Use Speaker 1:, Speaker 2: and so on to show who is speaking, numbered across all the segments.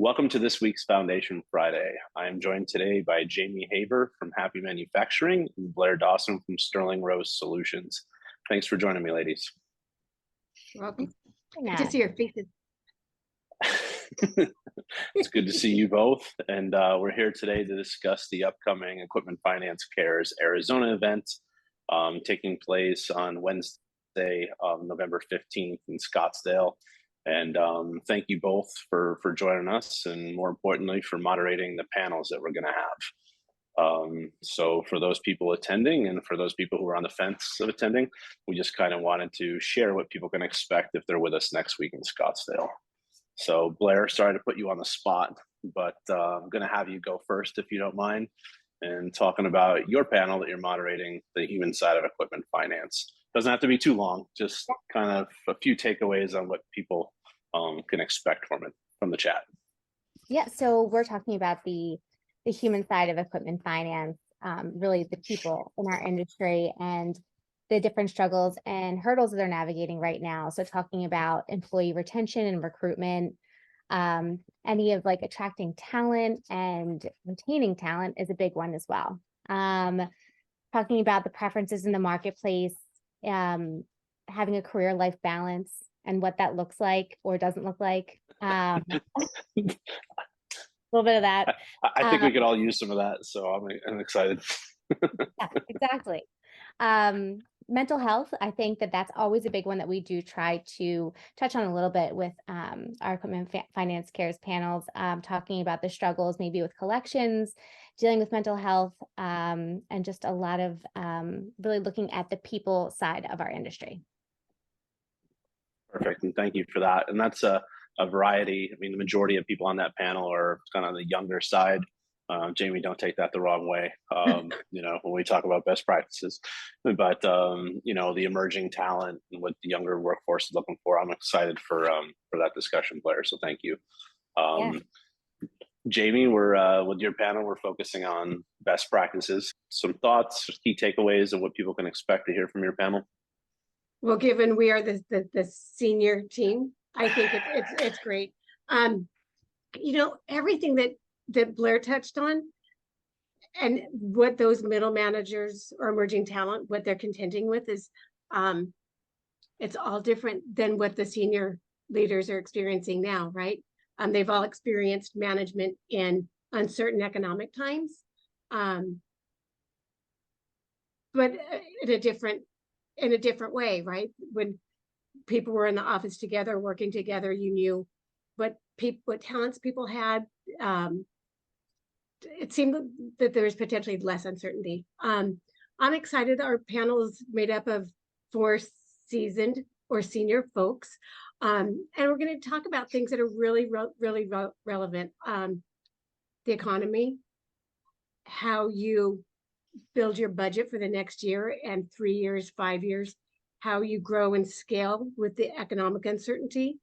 Speaker 1: Welcome to this week's Foundation Friday. I am joined today by Jamie Haver from Happy Manufacturing and Blair Dawson from Sterling Rose Solutions. Thanks for joining me, ladies.
Speaker 2: You're welcome.
Speaker 3: Yeah.
Speaker 2: Good to see your faces.
Speaker 1: It's good to see you both. And we're here today to discuss the upcoming Equipment Finance Cares Arizona event taking place on Wednesday, November 15th in Scottsdale. And thank you both for joining us, and more importantly, for moderating the panels that we're going to have. So for those people attending and for those people who are on the fence of attending, we just kind of wanted to share what people can expect if they're with us next week in Scottsdale. So Blair, sorry to put you on the spot, but I'm going to have you go first if you don't mind, and talking about your panel that you're moderating, the human side of equipment finance. Doesn't have to be too long, just kind of a few takeaways on what people can expect from it, from the chat.
Speaker 3: Yeah, so we're talking about the human side of equipment finance, really the people in our industry and the different struggles and hurdles that they're navigating right now. So talking about employee retention and recruitment, any of like attracting talent and retaining talent is a big one as well. Talking about the preferences in the marketplace, having a career life balance and what that looks like or doesn't look like. A little bit of that.
Speaker 1: I think we could all use some of that, so I'm excited.
Speaker 3: Yeah, exactly. Mental health, I think that's always a big one that we do try to touch on a little bit with our Equipment Finance Cares panels, talking about the struggles maybe with collections, dealing with mental health, and just a lot of really looking at the people side of our industry.
Speaker 1: Perfect, and thank you for that. And that's a variety. I mean, the majority of people on that panel are kind of the younger side. Jamie, don't take that the wrong way, you know, when we talk about best practices, but, you know, the emerging talent and what the younger workforce is looking for. I'm excited for that discussion, Blair, so thank you.
Speaker 3: Yeah.
Speaker 1: Jamie, we're with your panel, we're focusing on best practices. Some thoughts, key takeaways, and what people can expect to hear from your panel.
Speaker 2: Well, given we are the senior team, I think it's great. You know, everything that Blair touched on and what those middle managers or emerging talent, what they're contending with is it's all different than what the senior leaders are experiencing now, right? They've all experienced management in uncertain economic times, but in a different way, right? When people were in the office together, working together, you knew what talents people had. It seemed that there was potentially less uncertainty. I'm excited. Our panel is made up of 4 seasoned or senior folks. And we're going to talk about things that are really relevant. The economy, how you build your budget for the next year and 3 years, 5 years, how you grow and scale with the economic uncertainty.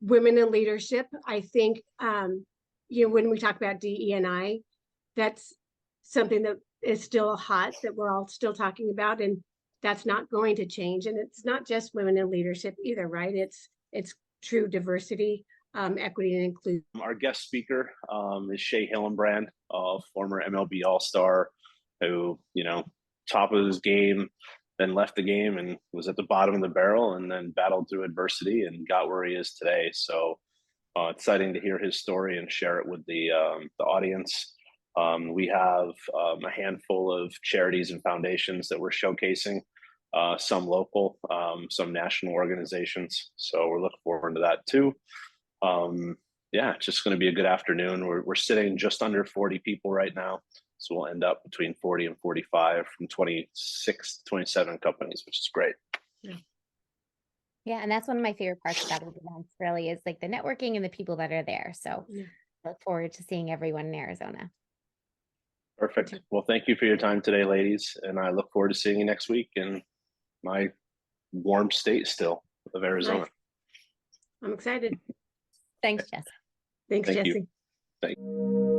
Speaker 2: Women in leadership, I think, you know, when we talk about DE&I, that's something that is still hot, that we're all still talking about, and that's not going to change. And it's not just women in leadership either, right? It's true diversity, equity, and inclusion.
Speaker 1: Our guest speaker is Shea Hillenbrand, former MLB All-Star, who, you know, top of his game, then left the game and was at the bottom of the barrel, and then battled through adversity and got where he is today. So exciting to hear his story and share it with the audience. We have a handful of charities and foundations that we're showcasing, some local, some national organizations. So we're looking forward to that too. Yeah, it's just going to be a good afternoon. We're sitting just under 40 people right now. So we'll end up between 40 and 45 from 26, 27 companies, which is great.
Speaker 3: Yeah, and that's one of my favorite parts about the events, really, is like the networking and the people that are there. So look forward to seeing everyone in Arizona.
Speaker 1: Perfect. Well, thank you for your time today, ladies. And I look forward to seeing you next week in my warm state still of Arizona.
Speaker 2: Nice. I'm excited.
Speaker 3: Thanks, Jess.
Speaker 2: Thanks,
Speaker 1: Thank
Speaker 2: Jesse.
Speaker 1: you. Thank you.